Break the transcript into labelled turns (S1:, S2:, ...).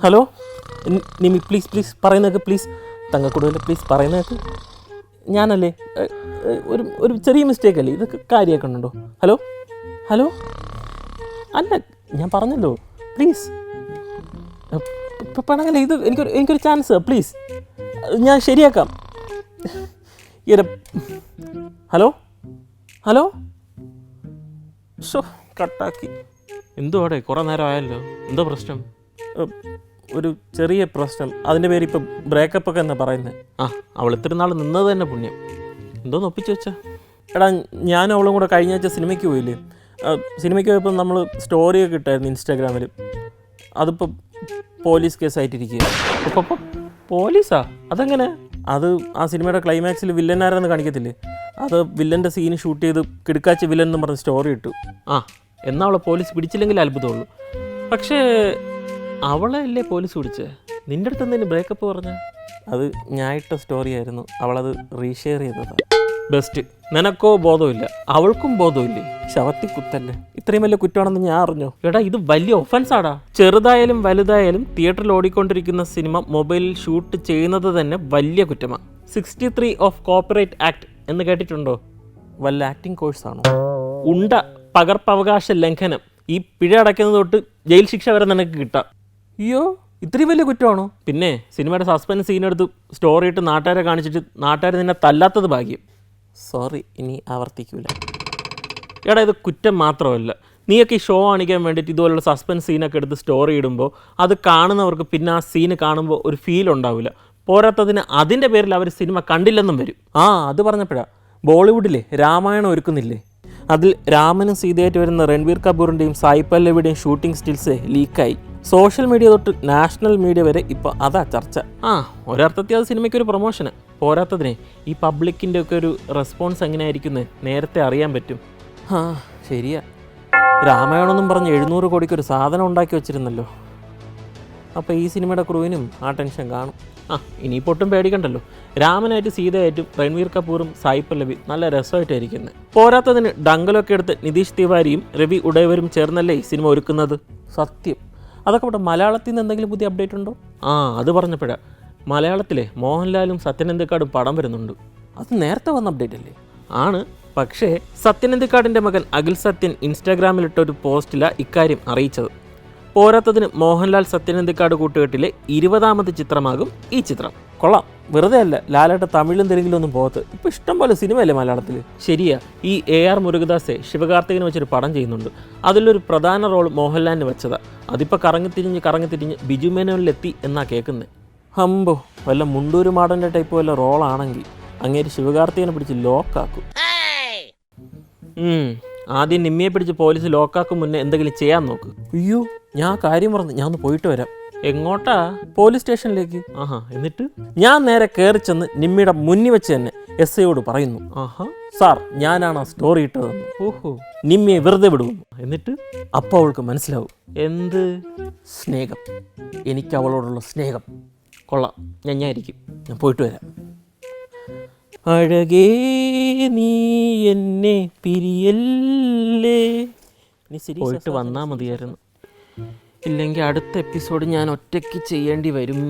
S1: Hello Nimi please പറയുന്നതൊക്കെ please തങ്കക്കുടവല്ലേ please പറയുന്നതൊക്കെ ഞാനല്ലേ ഒരു ചെറിയ മിസ്റ്റേക്ക് അല്ലേ ഇതൊക്കെ കാര്യമാക്കണുണ്ടോ? ഹലോ അല്ല ഞാൻ പറഞ്ഞല്ലോ പ്ലീസ് പണങ്ങല്ലേ ഇത് എനിക്കൊരു ചാൻസ് പ്ലീസ് ഞാൻ ശരിയാക്കാം. ഹലോ ഷോ കട്ടാക്കി.
S2: എന്തുവാടെ കുറേ നേരം ആയല്ലോ, എന്തോ പ്രശ്നം?
S1: ഒരു ചെറിയ പ്രശ്നം, അതിൻ്റെ പേര് ഇപ്പം ബ്രേക്കപ്പ് ഒക്കെ എന്നാ പറയുന്നത്.
S2: അവൾ ഇത്ര നാൾ നിന്നത് തന്നെ പുണ്യം. എന്തോന്ന് ഒപ്പിച്ചു വെച്ചാ?
S1: എടാ ഞാനും അവളും കൂടെ കഴിഞ്ഞ ആഴ്ച സിനിമയ്ക്ക് പോയില്ലേ. സിനിമയ്ക്ക് പോയപ്പോൾ നമ്മൾ സ്റ്റോറിയൊക്കെ ഇട്ടായിരുന്നു ഇൻസ്റ്റാഗ്രാമിൽ. അതിപ്പോൾ പോലീസ് കേസായിട്ടിരിക്കുക.
S2: പോലീസാ? അതെങ്ങനെ?
S1: അത് ആ സിനിമയുടെ ക്ലൈമാക്സിൽ വില്ലനാരെന്ന് കാണിക്കത്തില്ലേ, അത് വില്ലൻ്റെ സീന് ഷൂട്ട് ചെയ്ത് കിടുക്കാച്ചി വില്ലൻ എന്ന് പറഞ്ഞ് സ്റ്റോറി ഇട്ടു.
S2: എന്നാൽ അവളെ പോലീസ് പിടിച്ചില്ലെങ്കിൽ അത്ഭുതമുള്ളൂ. പക്ഷേ അവളെ അല്ലേ പോലീസ് പിടിച്ചേ? നിൻ്റെ അടുത്ത് എന്തിനു ബ്രേക്കപ്പ് പറഞ്ഞ?
S1: അത് ഞാൻ ഇട്ട സ്റ്റോറി ആയിരുന്നു, അവളത് റീഷെയർ ചെയ്തതാണ്.
S2: ബെസ്റ്റ്. നിനക്കോ ബോധമില്ല, അവൾക്കും ബോധമില്ലേ?
S1: ശവത്തി കുത്തല്ലേ, ഇത്രയും വലിയ കുറ്റമാണെന്ന് ഞാൻ അറിഞ്ഞോ?
S2: എടാ ഇത് വലിയ ഒഫൻസാടാ. ചെറുതായാലും വലുതായാലും തിയേറ്ററിൽ ഓടിക്കൊണ്ടിരിക്കുന്ന സിനിമ മൊബൈലിൽ ഷൂട്ട് ചെയ്യുന്നത് തന്നെ വലിയ കുറ്റമാണ്. 63 ഓഫ് കോപ്പറേറ്റ് ആക്ട് എന്ന് കേട്ടിട്ടുണ്ടോ?
S1: വല്ല ആക്ടിങ് കോഴ്സാണോ?
S2: ഉണ്ട പകർപ്പവകാശ ലംഘനം. ഈ പിഴ അടയ്ക്കുന്നത് തൊട്ട് ജയിൽ ശിക്ഷ വരെ നിനക്ക് കിട്ടാം.
S1: അയ്യോ ഇത്രയും വലിയ കുറ്റമാണോ?
S2: പിന്നെ സിനിമയുടെ സസ്പെൻസ് സീനെടുത്ത് സ്റ്റോറി ഇട്ട് നാട്ടുകാരെ കാണിച്ചിട്ട് നാട്ടുകാർ നിന്നെ തല്ലാത്തത് ഭാഗ്യം.
S1: സോറി, ഇനി ആവർത്തിക്കൂല.
S2: എടാ ഇത് കുറ്റം മാത്രമല്ല, നീയൊക്കെ ഈ ഷോ കാണിക്കാൻ വേണ്ടിയിട്ട് ഇതുപോലുള്ള സസ്പെൻസ് സീനൊക്കെ എടുത്ത് സ്റ്റോറി ഇടുമ്പോൾ അത് കാണുന്നവർക്ക് പിന്നെ ആ സീന് കാണുമ്പോൾ ഒരു ഫീൽ ഉണ്ടാവില്ല. പോരാത്തതിന് അതിൻ്റെ പേരിൽ അവർ സിനിമ കണ്ടില്ലെന്നും വരും.
S1: അത് പറഞ്ഞപ്പോഴാണ് ബോളിവുഡിലെ രാമായണം ഒരുക്കുന്നില്ലേ, അതിൽ രാമനും സീതയായിട്ട് വരുന്ന രൺവീർ കപൂറിൻ്റെയും സായി പല്ലവിയുടെയും ഷൂട്ടിംഗ് സ്റ്റിൽസ് ലീക്കായി. സോഷ്യൽ മീഡിയ തൊട്ട് നാഷണൽ മീഡിയ വരെ ഇപ്പോൾ അതാ ചർച്ച.
S2: ഒരർത്ഥത്തിൽ അത് സിനിമയ്ക്കൊരു പ്രൊമോഷന്. പോരാത്തതിനെ ഈ പബ്ലിക്കിൻ്റെ ഒക്കെ ഒരു റെസ്പോൺസ് എങ്ങനെയായിരിക്കുന്നത് നേരത്തെ അറിയാൻ പറ്റും.
S1: ശരിയാ, രാമായണമെന്നും പറഞ്ഞ് 700 കോടിക്കൊരു സാധനം ഉണ്ടാക്കി വെച്ചിരുന്നല്ലോ. അപ്പോൾ ഈ സിനിമയുടെ ക്രൂവിനും ആ ടെൻഷൻ കാണും.
S2: ഇനിയിപ്പോൾ ഒട്ടും പേടിക്കണ്ടല്ലോ. രാമനായിട്ട് സീതയായിട്ടും രൺവീർ കപൂറും സായി പല്ലവി നല്ല രസമായിട്ടായിരിക്കുന്നത്. പോരാത്തതിന് ഡങ്കലൊക്കെ എടുത്ത് നിതീഷ് തിവാരിയും രവി ഉടയവരും ചേർന്നല്ലേ ഈ സിനിമ ഒരുക്കുന്നത്.
S1: സത്യം. അതൊക്കെ ഇവിടെ മലയാളത്തിൽ നിന്ന് എന്തെങ്കിലും പുതിയ അപ്ഡേറ്റ് ഉണ്ടോ?
S2: അത് പറഞ്ഞപ്പോഴാ, മലയാളത്തിലെ മോഹൻലാലും സത്യനന്ദിക്കാടും പടം വരുന്നുണ്ട്.
S1: അത് നേരത്തെ വന്ന അപ്ഡേറ്റ് അല്ലേ?
S2: ആണ്. പക്ഷേ സത്യനന്ദിക്കാടിൻ്റെ മകൻ അഖിൽ സത്യൻ ഇൻസ്റ്റാഗ്രാമിലിട്ട ഒരു പോസ്റ്റിലാണ് ഇക്കാര്യം അറിയിച്ചത്. പോരാത്തതിന് മോഹൻലാൽ സത്യനന്ദിക്കാട് കൂട്ടുകെട്ടിലെ 20ാമത് ചിത്രമാകും ഈ ചിത്രം.
S1: കൊള്ളാം, വെറുതെ അല്ല ലാലേട്ട തമിഴിലും തെലുങ്കിലും ഒന്നും പോകത്ത്. ഇപ്പോൾ ഇഷ്ടം പോലെ സിനിമയല്ലേ മലയാളത്തിൽ.
S2: ശരിയാ. ഈ AR മുരുകദാസെ ശിവകാർത്തികന് വെച്ചൊരു പടം ചെയ്യുന്നുണ്ട്. അതിലൊരു പ്രധാന റോൾ മോഹൻലാലിന് വെച്ചതാ. അതിപ്പോൾ കറങ്ങിത്തിരിഞ്ഞ് ബിജു മേനോനിലെത്തി എന്നാ കേൾക്കുന്നത്.
S1: ഹമ്പോ, വല്ല മുണ്ടൂര് മാടൻ്റെ ടൈപ്പ് വല്ല റോളാണെങ്കിൽ അങ്ങേര് ശിവകാർത്തികനെ പിടിച്ച് ലോക്കാക്കും.
S2: ആദ്യം നിമ്മിയെ പിടിച്ച് പോലീസ് ലോക്കാക്കും മുന്നേ എന്തെങ്കിലും ചെയ്യാൻ നോക്ക്.
S1: അയ്യോ ഞാൻ കാര്യം പറഞ്ഞു, ഞാൻ ഒന്ന് പോയിട്ട് വരാം.
S2: എങ്ങോട്ടാ?
S1: പോലീസ് സ്റ്റേഷനിലേക്ക്.
S2: എന്നിട്ട്
S1: ഞാൻ നേരെ കയറി ചെന്ന് നിമ്മിയുടെ മുന്നിൽ വെച്ച് തന്നെ SIയോട് പറയുന്നു, സാർ ഞാനാണ് ആ സ്റ്റോറി ഇട്ടതെന്ന്. നിമ്മിയെ വെറുതെ വിടുന്നു.
S2: എന്നിട്ട്
S1: അപ്പോൾ അവൾക്ക് മനസ്സിലാവും.
S2: എന്ത്?
S1: സ്നേഹം, എനിക്ക് അവളോടുള്ള സ്നേഹം.
S2: കൊള്ളാം, ഞാനായിരിക്കും.
S1: ഞാൻ പോയിട്ട് വരാം. അഴകേ നീ എന്നെ പിരിയല്ലേ.
S2: പോയിട്ട് വന്നാൽ മതിയായിരുന്നു. ഇല്ലെങ്കിൽ അടുത്ത എപ്പിസോഡ് ഞാൻ ഒറ്റയ്ക്ക് ചെയ്യേണ്ടി വരും.